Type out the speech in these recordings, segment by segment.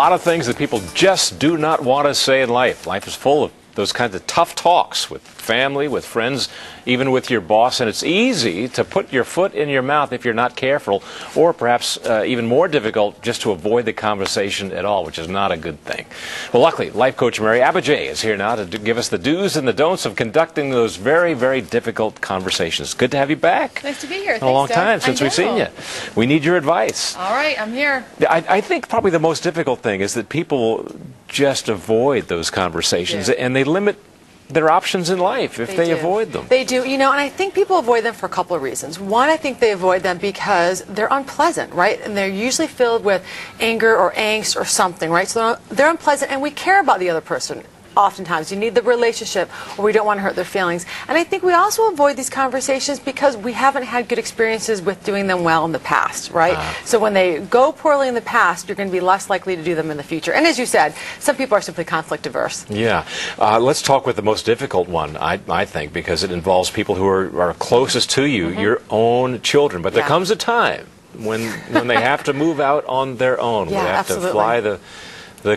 lot of things that people just do not want to say in life. Life is full of those kinds of tough talks with family, with friends, even with your boss, and it's easy to put your foot in your mouth if you're not careful, or perhaps even more difficult just to avoid the conversation at all, which is not a good thing. Well, luckily, life coach Mary Abbajay is here now to give us the do's and the don'ts of conducting those very, very difficult conversations. Good to have you back. Nice to be here. Thanks, a long time since we've seen you. We need your advice. All right, I'm here. I think probably the most difficult thing is that people just avoid those conversations, and they limit their options in life if they avoid them. They do, you know, and I think people avoid them for a couple of reasons. One, I think they avoid them because they're unpleasant, right? And they're usually filled with anger or angst or something, right? So they're unpleasant, and we care about the other person. Oftentimes, you need the relationship, or we don't want to hurt their feelings. And I think we also avoid these conversations because we haven't had good experiences with doing them well in the past, right? So when they go poorly in the past, you're going to be less likely to do them in the future. And as you said, some people are simply conflict averse. Yeah. Let's talk with the most difficult one, I think, because it involves people who are closest to you, your own children. But there comes a time when they have to move out on their own, when they have to fly the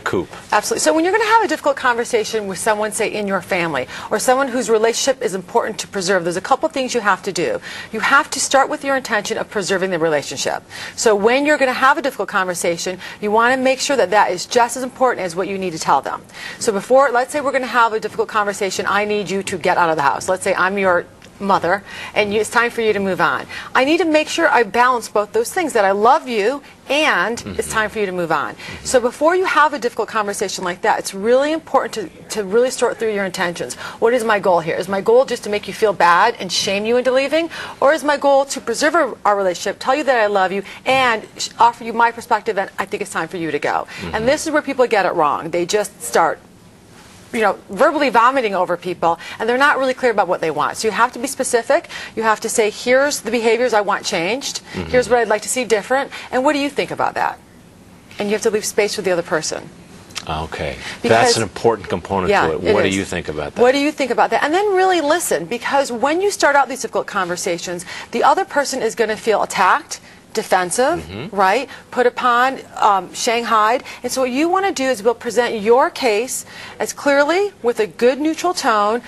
coop. Absolutely. So when you're going to have a difficult conversation with someone, say, in your family, or someone whose relationship is important to preserve, there's a couple things you have to do. You have to start with your intention of preserving the relationship. So when you're going to have a difficult conversation, you want to make sure that that is just as important as what you need to tell them. So before, let's say we're going to have a difficult conversation, I need you to get out of the house. Let's say I'm your mother, and it's time for you to move on. I need to make sure I balance both those things, that I love you and it's time for you to move on. So before you have a difficult conversation like that, it's really important to really sort through your intentions. What is my goal here? Is my goal just to make you feel bad and shame you into leaving? Or is my goal to preserve our relationship, tell you that I love you, and offer you my perspective and I think it's time for you to go? And this is where people get it wrong. They just start verbally vomiting over people, and they're not really clear about what they want. So you have to be specific. You have to say, here's the behaviors I want changed. Here's what I'd like to see different. And what do you think about that? And you have to leave space for the other person. Okay. That's an important component to it. What do you think about that? What do you think about that? And then really listen, because when you start out these difficult conversations, the other person is going to feel attacked, defensive, right? Put upon, shanghaied. And so what you want to do is present your case as clearly, with a good neutral tone,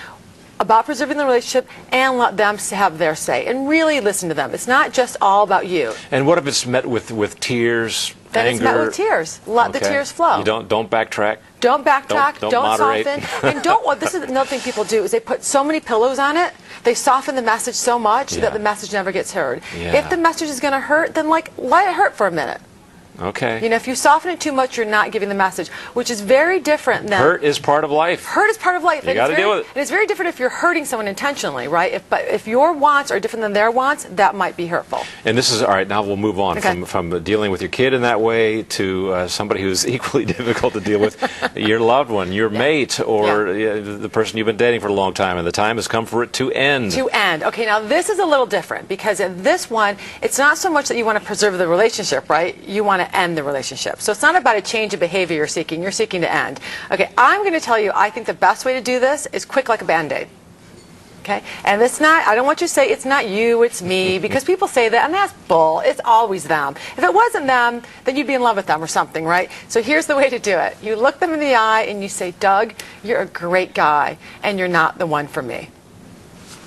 about preserving the relationship, and let them have their say. And really listen to them. It's not just all about you. And what if it's met with tears, then anger? It's met with tears. Let the tears flow. You don't backtrack. Don't backtrack. Don't soften. And this is another thing people do, is they put so many pillows on it. They soften the message so much that the message never gets heard. If the message is going to hurt, then let it hurt for a minute. Okay. You know, if you soften it too much, you're not giving the message, which is very different than... Hurt is part of life. Hurt is part of life. You got to deal with it. And it's very different if you're hurting someone intentionally, right? If your wants are different than their wants, that might be hurtful. And this is, all right, now we'll move on from dealing with your kid in that way to somebody who's equally difficult to deal with, your loved one, your mate, or the person you've been dating for a long time, and the time has come for it to end. To end. Okay, now this is a little different, because in this one, it's not so much that you want to preserve the relationship, right? You want to end the relationship. So it's not about a change of behavior you're seeking to end. Okay, I'm going to tell you, I think the best way to do this is quick like a Band-Aid. Okay, and it's not, I don't want you to say it's not you, it's me, because people say that, and that's bull. It's always them. If it wasn't them, then you'd be in love with them or something, right? So here's the way to do it. You look them in the eye and you say, Doug, you're a great guy, and you're not the one for me.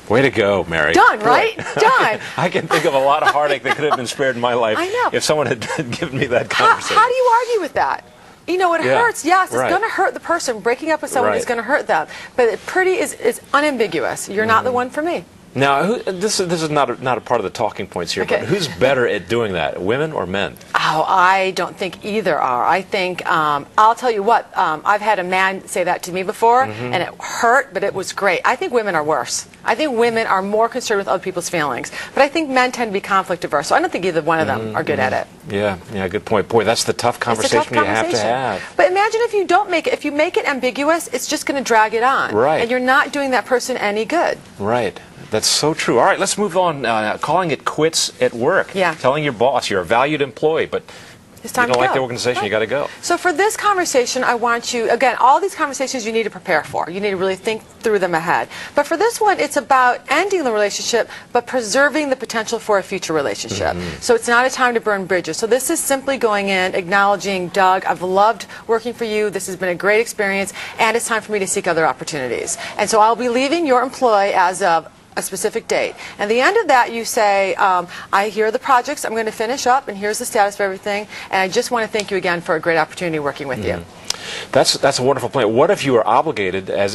Way to go, Mary. Done, right? Done. I can think of a lot of heartache that could have been spared in my life if someone had given me that conversation. How do you argue with that? You know, it hurts. Yes, it's going to hurt the person. Breaking up with someone is going to hurt them. But pretty is unambiguous. You're not the one for me. Now, this is not a part of the talking points here, but who's better at doing that, women or men? Oh, I don't think either are. I think, I'll tell you what, I've had a man say that to me before, and it hurt, but it was great. I think women are worse. I think women are more concerned with other people's feelings. But I think men tend to be conflict averse, so I don't think either one of them are good at it. Yeah, good point. Boy, that's the tough conversation you have to have. But imagine if you don't make it, if you make it ambiguous, it's just going to drag it on. Right. And you're not doing that person any good. Right. That's so true. All right, let's move on. Calling it quits at work. Yeah. Telling your boss you're a valued employee, but It's time you don't to like go. the organization, you got to go. So for this conversation, I want you, again, all these conversations you need to prepare for. You need to really think through them ahead. But for this one, it's about ending the relationship, but preserving the potential for a future relationship. So it's not a time to burn bridges. So this is simply going in, acknowledging, Doug, I've loved working for you. This has been a great experience, and it's time for me to seek other opportunities. And so I'll be leaving your employ as of a specific date. And at the end of that, you say, here are the projects I'm going to finish up, and here's the status of everything, and I just want to thank you again for a great opportunity working with you. That's a wonderful plan. What if you are obligated, as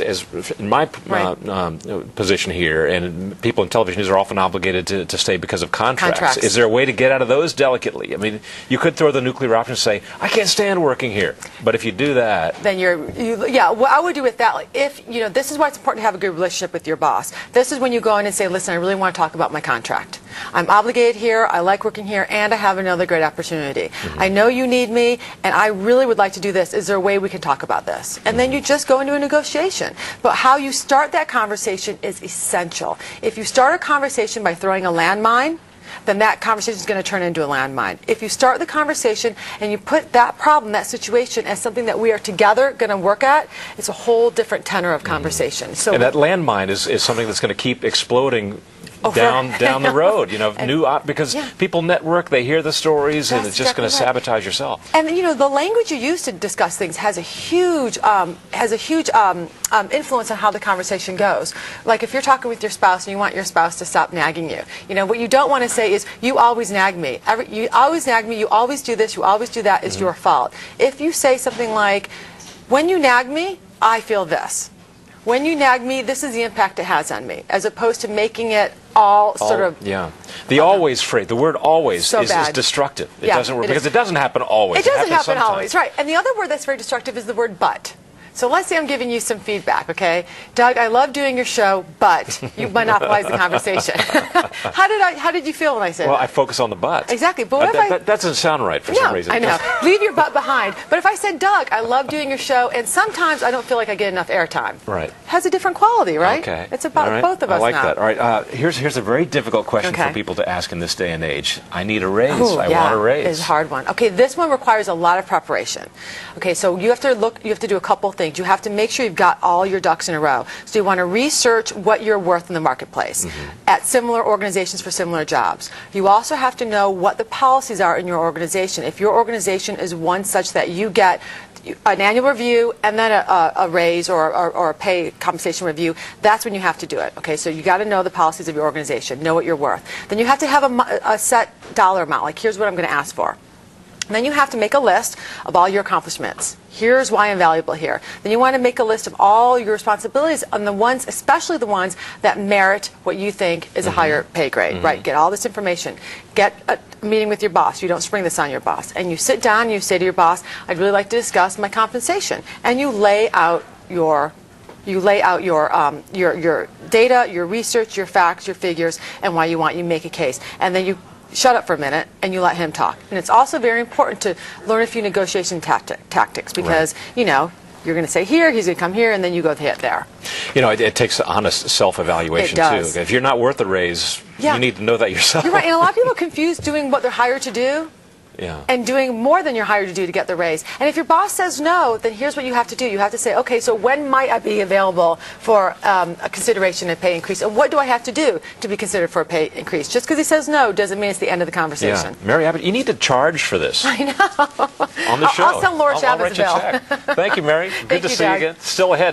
in my position here, and people in television news are often obligated to stay because of contracts. Is there a way to get out of those delicately? I mean, you could throw the nuclear option and say, I can't stand working here. But if you do that... Then yeah, what I would do with that, like, if, this is why it's important to have a good relationship with your boss. This is when you go in and say, listen, I really want to talk about my contract. I'm obligated here, I like working here, and I have another great opportunity. I know you need me, and I really would like to do this. Is there a way we can talk about this? And then you just go into a negotiation. But how you start that conversation is essential. If you start a conversation by throwing a landmine, then that conversation is going to turn into a landmine. If you start the conversation and you put that problem, that situation, as something that we are together going to work at, it's a whole different tenor of conversation. So, and that landmine is something that's going to keep exploding down the road, because people network, they hear the stories, and it's just going to sabotage yourself. And the language you use to discuss things has a huge influence on how the conversation goes. Like if you're talking with your spouse and you want your spouse to stop nagging you, what you don't want to say is, you always nag me. You always nag me, you always do this, you always do that, it's your fault. If you say something like, when you nag me, I feel this. When you nag me, this is the impact it has on me, as opposed to making it all sort of... Yeah. The always phrase, the word always is destructive. It doesn't work, because it doesn't happen always. It doesn't happen always, right. And the other word that's very destructive is the word but. So let's say I'm giving you some feedback, okay? Doug, I love doing your show, but you monopolized the conversation. How did you feel when I said that? Well, I focus on the but. Exactly. But what if that doesn't sound right for some reason. I know. Leave your but behind. But if I said, Doug, I love doing your show, and sometimes I don't feel like I get enough airtime. Right. It has a different quality, right? Okay. It's about both of us now. I like that. All right. Here's a very difficult question for people to ask in this day and age. I need a raise. I want a raise. It's a hard one. Okay, this one requires a lot of preparation. Okay, so you have to do a couple things. You have to make sure you've got all your ducks in a row. So you want to research what you're worth in the marketplace at similar organizations for similar jobs. You also have to know what the policies are in your organization. If your organization is one such that you get an annual review and then a raise or a pay compensation review, that's when you have to do it. Okay, so you got to know the policies of your organization, know what you're worth. Then you have to have a set dollar amount, like here's what I'm going to ask for. And then you have to make a list of all your accomplishments. Here's why I'm valuable here. Then you want to make a list of all your responsibilities and the ones, especially the ones that merit what you think is a higher pay grade, right? Get all this information. Get a meeting with your boss. You don't spring this on your boss. And you sit down and you say to your boss, I'd really like to discuss my compensation. And you lay out your data, your research, your facts, your figures, and why you make a case. And then you shut up for a minute and you let him talk. And it's also very important to learn a few negotiation tactics because, you're going to say here, he's going to come here, and then you go there. It takes honest self-evaluation, too. If you're not worth a raise, you need to know that yourself. You're right, and a lot of people confuse doing what they're hired to do and doing more than you're hired to do to get the raise. And if your boss says no, then here's what you have to do. You have to say, okay, so when might I be available for a consideration and pay increase? And what do I have to do to be considered for a pay increase? Just because he says no doesn't mean it's the end of the conversation. Yeah. Mary Abbott, you need to charge for this. I know. On the show. I'll send Laura Chavez a bill. Thank you, Mary. Good to see you again. Still ahead.